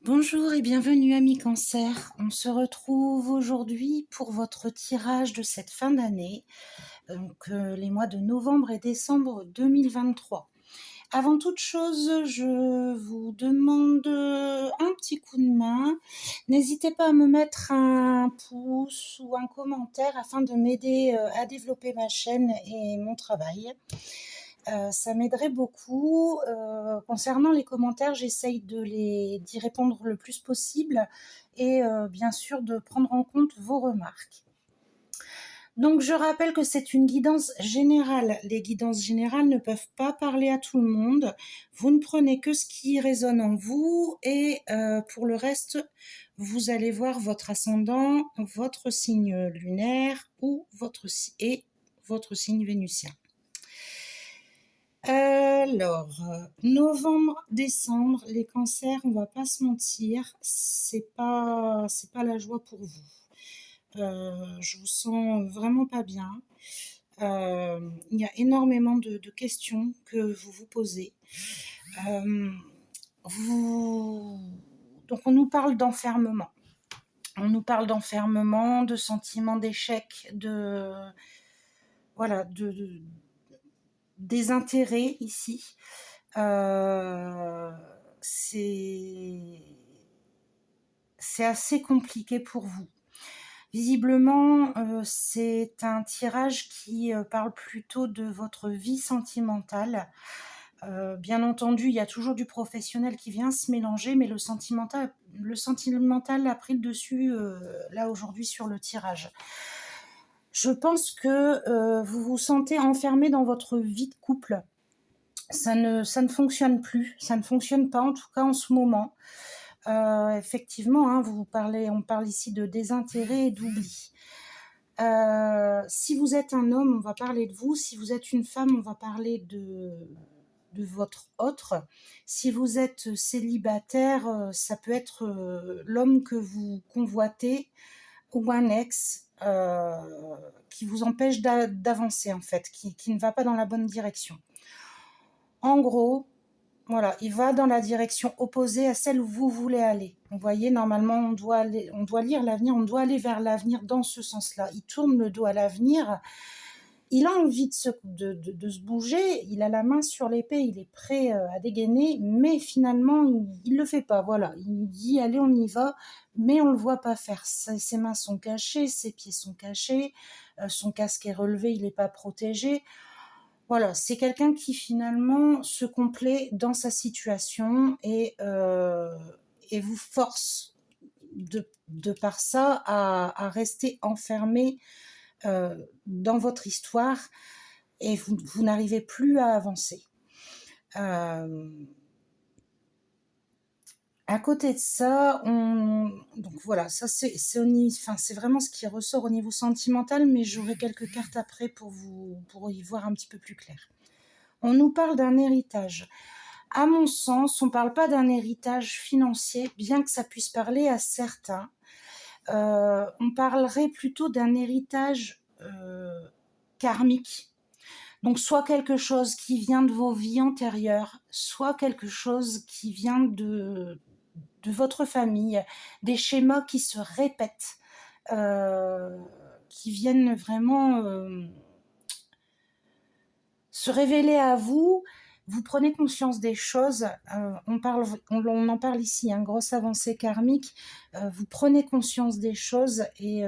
Bonjour et bienvenue amis Cancer. On se retrouve aujourd'hui pour votre tirage de cette fin d'année, donc les mois de novembre et décembre 2023. Avant toute chose, je vous demande un petit coup de main. N'hésitez pas à me mettre un pouce ou un commentaire afin de m'aider à développer ma chaîne et mon travail. Ça m'aiderait beaucoup. Concernant les commentaires, j'essaye d'y répondre le plus possible et bien sûr de prendre en compte vos remarques. Donc je rappelle que c'est une guidance générale. Les guidances générales ne peuvent pas parler à tout le monde. Vous ne prenez que ce qui résonne en vous et pour le reste, vous allez voir votre ascendant, votre signe lunaire ou votre signe vénusien. Alors, novembre, décembre, les cancers, on va pas se mentir, c'est pas la joie pour vous. Je vous sens vraiment pas bien. Il y a énormément de questions que vous vous posez. Donc on nous parle d'enfermement. On nous parle d'enfermement, de sentiment d'échec, voilà, des intérêts ici. C'est assez compliqué pour vous. Visiblement, c'est un tirage qui parle plutôt de votre vie sentimentale. Bien entendu, il y a toujours du professionnel qui vient se mélanger, mais le sentimental a pris le dessus là aujourd'hui sur le tirage. Je pense que vous vous sentez enfermé dans votre vie de couple. Ça ne fonctionne plus, ça ne fonctionne pas en tout cas en ce moment. Effectivement, hein, on parle ici de désintérêt et d'oubli. Si vous êtes un homme, on va parler de vous. Si vous êtes une femme, on va parler de votre autre. Si vous êtes célibataire, ça peut être l'homme que vous convoitez ou un ex qui vous empêche d'avancer en fait, qui ne va pas dans la bonne direction. En gros, voilà, il va dans la direction opposée à celle où vous voulez aller. Vous voyez, normalement, on doit lire l'avenir, on doit aller vers l'avenir dans ce sens-là. Il tourne le dos à l'avenir. Il a envie de se bouger, il a la main sur l'épée, il est prêt à dégainer, mais finalement, il ne le fait pas. Voilà, il dit, allez, on y va, mais on ne le voit pas faire. Ses mains sont cachées, ses pieds sont cachés, son casque est relevé, il n'est pas protégé. Voilà, c'est quelqu'un qui finalement se complaît dans sa situation et vous force de par ça à rester enfermé dans votre histoire et vous n'arrivez plus à avancer. À côté de ça, donc voilà, ça c'est vraiment ce qui ressort au niveau sentimental, mais j'aurai quelques cartes après pour y voir un petit peu plus clair. On nous parle d'un héritage. À mon sens, on ne parle pas d'un héritage financier, bien que ça puisse parler à certains. On parlerait plutôt d'un héritage karmique. Donc soit quelque chose qui vient de vos vies antérieures, soit quelque chose qui vient de votre famille, des schémas qui se répètent, qui viennent vraiment se révéler à vous. Vous prenez conscience des choses, on en parle ici, grosse avancée karmique, vous prenez conscience des choses et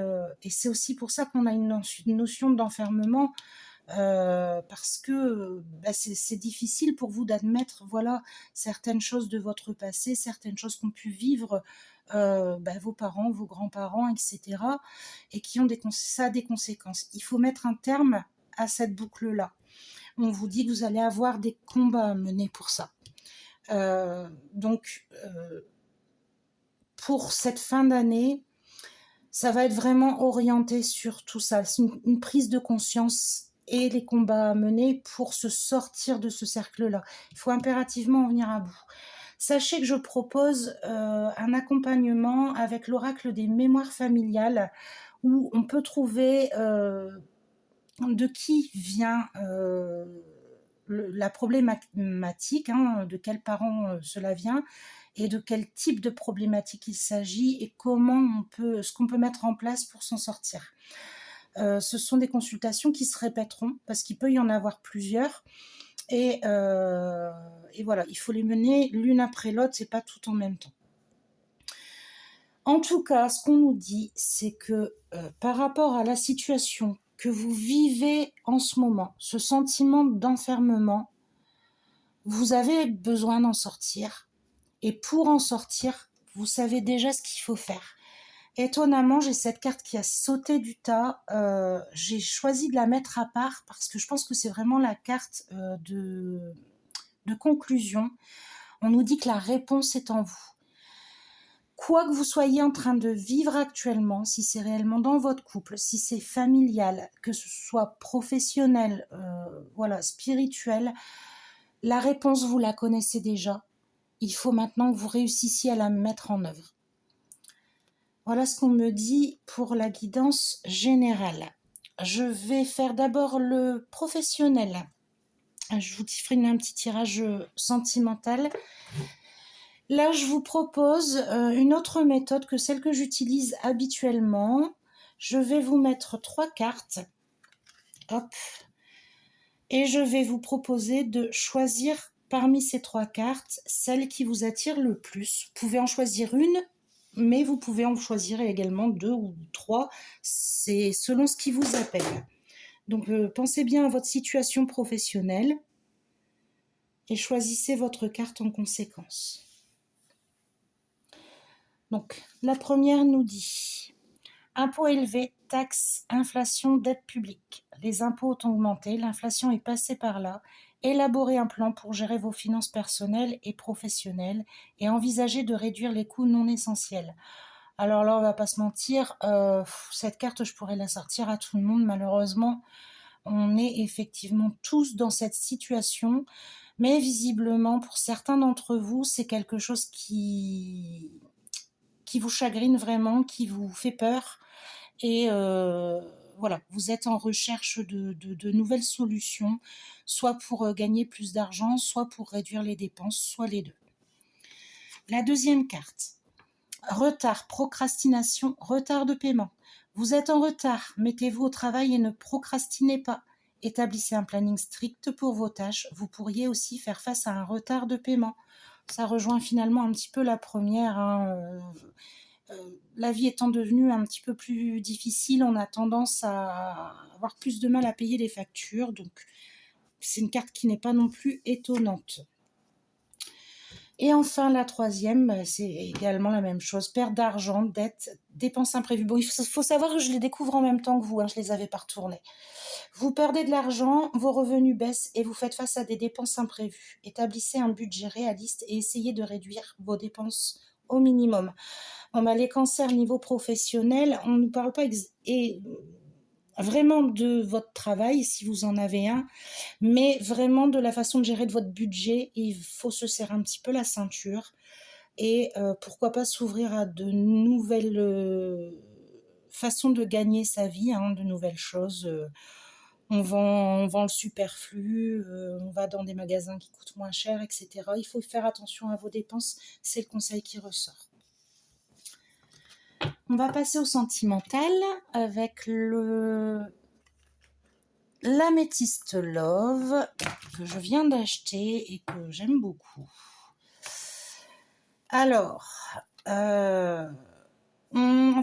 c'est aussi pour ça qu'on a une notion d'enfermement, parce que c'est difficile pour vous d'admettre certaines choses de votre passé, certaines choses qu'ont pu vivre vos parents, vos grands-parents, etc. et qui ont ça a des conséquences. Il faut mettre un terme à cette boucle-là. On vous dit que vous allez avoir des combats à mener pour ça. Donc, pour cette fin d'année, ça va être vraiment orienté sur tout ça. C'est une prise de conscience et les combats à mener pour se sortir de ce cercle-là. Il faut impérativement en venir à bout. Sachez que je propose un accompagnement avec l'oracle des mémoires familiales où on peut trouver de qui vient la problématique, de quels parents cela vient, et de quel type de problématique il s'agit et ce qu'on peut mettre en place pour s'en sortir. Ce sont des consultations qui se répéteront parce qu'il peut y en avoir plusieurs et voilà, il faut les mener l'une après l'autre et pas tout en même temps. En tout cas, ce qu'on nous dit, c'est que par rapport à la situation que vous vivez en ce moment, ce sentiment d'enfermement, vous avez besoin d'en sortir. Et pour en sortir, vous savez déjà ce qu'il faut faire. Étonnamment, j'ai cette carte qui a sauté du tas. J'ai choisi de la mettre à part parce que je pense que c'est vraiment la carte de conclusion. On nous dit que la réponse est en vous. Quoi que vous soyez en train de vivre actuellement, si c'est réellement dans votre couple, si c'est familial, que ce soit professionnel, spirituel, la réponse, vous la connaissez déjà. Il faut maintenant que vous réussissiez à la mettre en œuvre. Voilà ce qu'on me dit pour la guidance générale. Je vais faire d'abord le professionnel. Je vous ferai un petit tirage sentimental. Là, je vous propose une autre méthode que celle que j'utilise habituellement. Je vais vous mettre 3 cartes. Hop. Et je vais vous proposer de choisir parmi ces 3 cartes celle qui vous attire le plus. Vous pouvez en choisir une, mais vous pouvez en choisir également 2 ou 3. C'est selon ce qui vous appelle. Donc, pensez bien à votre situation professionnelle et choisissez votre carte en conséquence. Donc, la première nous dit « Impôts élevés, taxes, inflation, dette publique. Les impôts ont augmenté, l'inflation est passée par là. Élaborez un plan pour gérer vos finances personnelles et professionnelles et envisagez de réduire les coûts non essentiels. » Alors là, on va pas se mentir, cette carte, je pourrais la sortir à tout le monde. Malheureusement, on est effectivement tous dans cette situation. Mais visiblement, pour certains d'entre vous, c'est quelque chose qui vous chagrine vraiment, qui vous fait peur. Et voilà, vous êtes en recherche de nouvelles solutions, soit pour gagner plus d'argent, soit pour réduire les dépenses, soit les deux. La deuxième carte, retard, procrastination, retard de paiement. Vous êtes en retard, mettez-vous au travail et ne procrastinez pas. Établissez un planning strict pour vos tâches. Vous pourriez aussi faire face à un retard de paiement. Ça rejoint finalement un petit peu la première. La vie étant devenue un petit peu plus difficile, on a tendance à avoir plus de mal à payer les factures. Donc, c'est une carte qui n'est pas non plus étonnante. Et enfin, la troisième, c'est également la même chose. Perte d'argent, dette, dépenses imprévues. Bon, il faut savoir que je les découvre en même temps que vous, je ne les avais pas retournées. Vous perdez de l'argent, vos revenus baissent et vous faites face à des dépenses imprévues. Établissez un budget réaliste et essayez de réduire vos dépenses au minimum. Les cancers niveau professionnel, on ne nous parle pas vraiment de votre travail, si vous en avez un, mais vraiment de la façon de gérer de votre budget. Il faut se serrer un petit peu la ceinture et pourquoi pas s'ouvrir à de nouvelles façons de gagner sa vie, de nouvelles choses. On vend le superflu, on va dans des magasins qui coûtent moins cher, etc. Il faut faire attention à vos dépenses, c'est le conseil qui ressort. On va passer au sentimental avec l'améthyste Love que je viens d'acheter et que j'aime beaucoup. Alors, en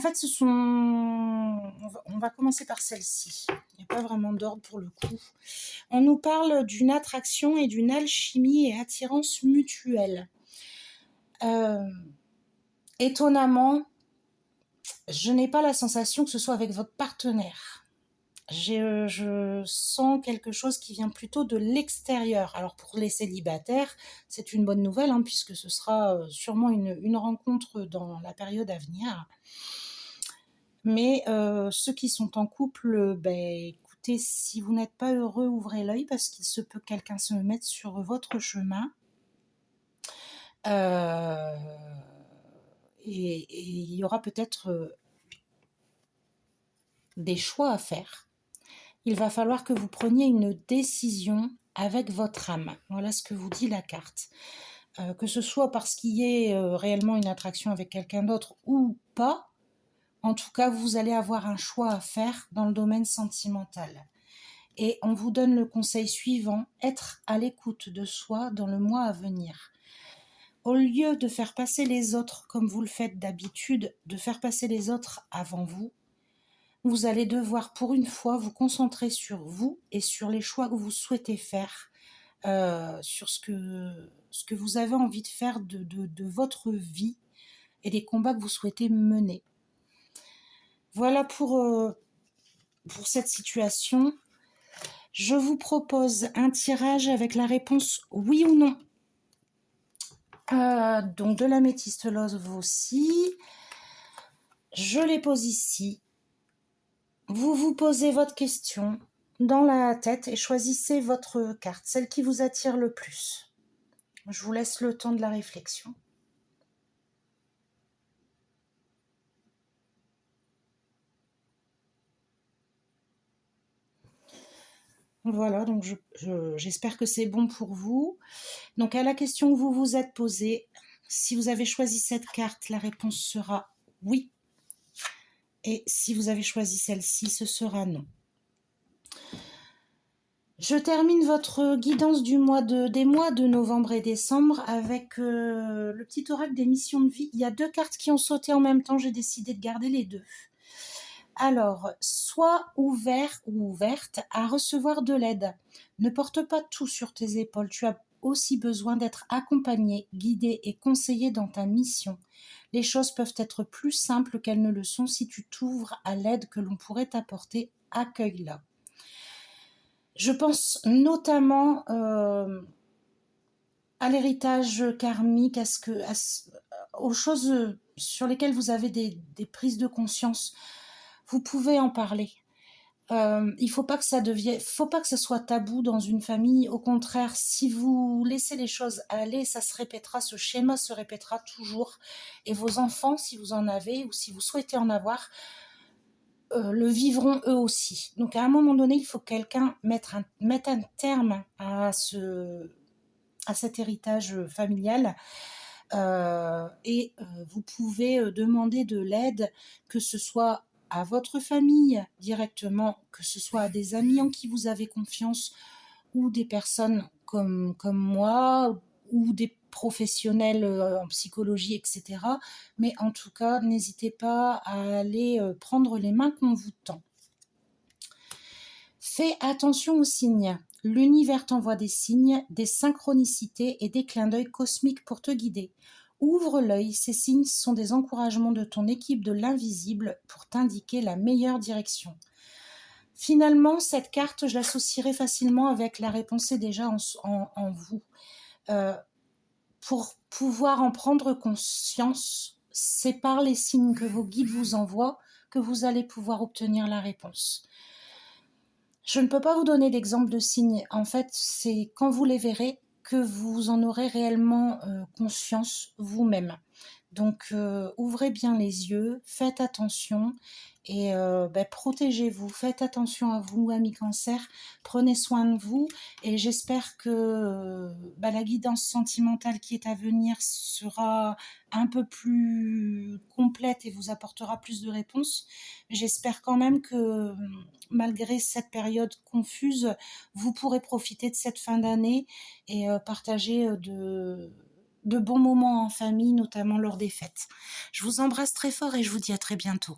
fait, on va commencer par celle-ci. Il n'y a pas vraiment d'ordre pour le coup. On nous parle d'une attraction et d'une alchimie et attirance mutuelle. Étonnamment, je n'ai pas la sensation que ce soit avec votre partenaire. Je sens quelque chose qui vient plutôt de l'extérieur. Alors pour les célibataires, c'est une bonne nouvelle, puisque ce sera sûrement une rencontre dans la période à venir. Mais ceux qui sont en couple, écoutez, si vous n'êtes pas heureux, ouvrez l'œil parce qu'il se peut que quelqu'un se mette sur votre chemin. Et il y aura peut-être des choix à faire. Il va falloir que vous preniez une décision avec votre âme. Voilà ce que vous dit la carte. que ce soit parce qu'il y ait réellement une attraction avec quelqu'un d'autre ou pas. En tout cas, vous allez avoir un choix à faire dans le domaine sentimental. Et on vous donne le conseil suivant, être à l'écoute de soi dans le mois à venir. Au lieu de faire passer les autres comme vous le faites d'habitude, de faire passer les autres avant vous, vous allez devoir pour une fois vous concentrer sur vous et sur les choix que vous souhaitez faire, sur ce que vous avez envie de faire de votre vie et des combats que vous souhaitez mener. Voilà pour cette situation. Je vous propose un tirage avec la réponse oui ou non. Donc de l'améthyste love aussi. Je les pose ici. Vous vous posez votre question dans la tête et choisissez votre carte, celle qui vous attire le plus. Je vous laisse le temps de la réflexion. Voilà, donc j'espère que c'est bon pour vous. Donc à la question que vous vous êtes posée, si vous avez choisi cette carte, la réponse sera oui. Et si vous avez choisi celle-ci, ce sera non. Je termine votre guidance des mois de novembre et décembre avec le petit oracle des missions de vie. Il y a 2 cartes qui ont sauté en même temps, j'ai décidé de garder les 2. Alors, sois ouvert ou ouverte à recevoir de l'aide. Ne porte pas tout sur tes épaules. Tu as aussi besoin d'être accompagné, guidé et conseillé dans ta mission. Les choses peuvent être plus simples qu'elles ne le sont si tu t'ouvres à l'aide que l'on pourrait t'apporter. Accueille-la. Je pense notamment à l'héritage karmique, aux choses sur lesquelles vous avez des prises de conscience. Vous pouvez en parler. Il faut pas que ça soit tabou dans une famille. Au contraire, si vous laissez les choses aller, ça se répétera, ce schéma se répétera toujours. Et vos enfants, si vous en avez ou si vous souhaitez en avoir, le vivront eux aussi. Donc à un moment donné, il faut que quelqu'un mette un terme à cet héritage familial. Vous pouvez demander de l'aide, que ce soit à votre famille directement, que ce soit à des amis en qui vous avez confiance, ou des personnes comme moi, ou des professionnels en psychologie, etc. Mais en tout cas, n'hésitez pas à aller prendre les mains qu'on vous tend. Fais attention aux signes. L'univers t'envoie des signes, des synchronicités et des clins d'œil cosmiques pour te guider. Ouvre l'œil, ces signes sont des encouragements de ton équipe de l'invisible pour t'indiquer la meilleure direction. Finalement, cette carte, je l'associerai facilement avec la réponse est déjà en vous. Pour pouvoir en prendre conscience, c'est par les signes que vos guides vous envoient que vous allez pouvoir obtenir la réponse. Je ne peux pas vous donner d'exemple de signes. En fait, c'est quand vous les verrez que vous en aurez réellement conscience vous-même. Donc, ouvrez bien les yeux, faites attention et protégez-vous. Faites attention à vous, amis cancer. Prenez soin de vous et j'espère que la guidance sentimentale qui est à venir sera un peu plus complète et vous apportera plus de réponses. J'espère quand même que malgré cette période confuse, vous pourrez profiter de cette fin d'année et partager de bons moments en famille, notamment lors des fêtes. Je vous embrasse très fort et je vous dis à très bientôt.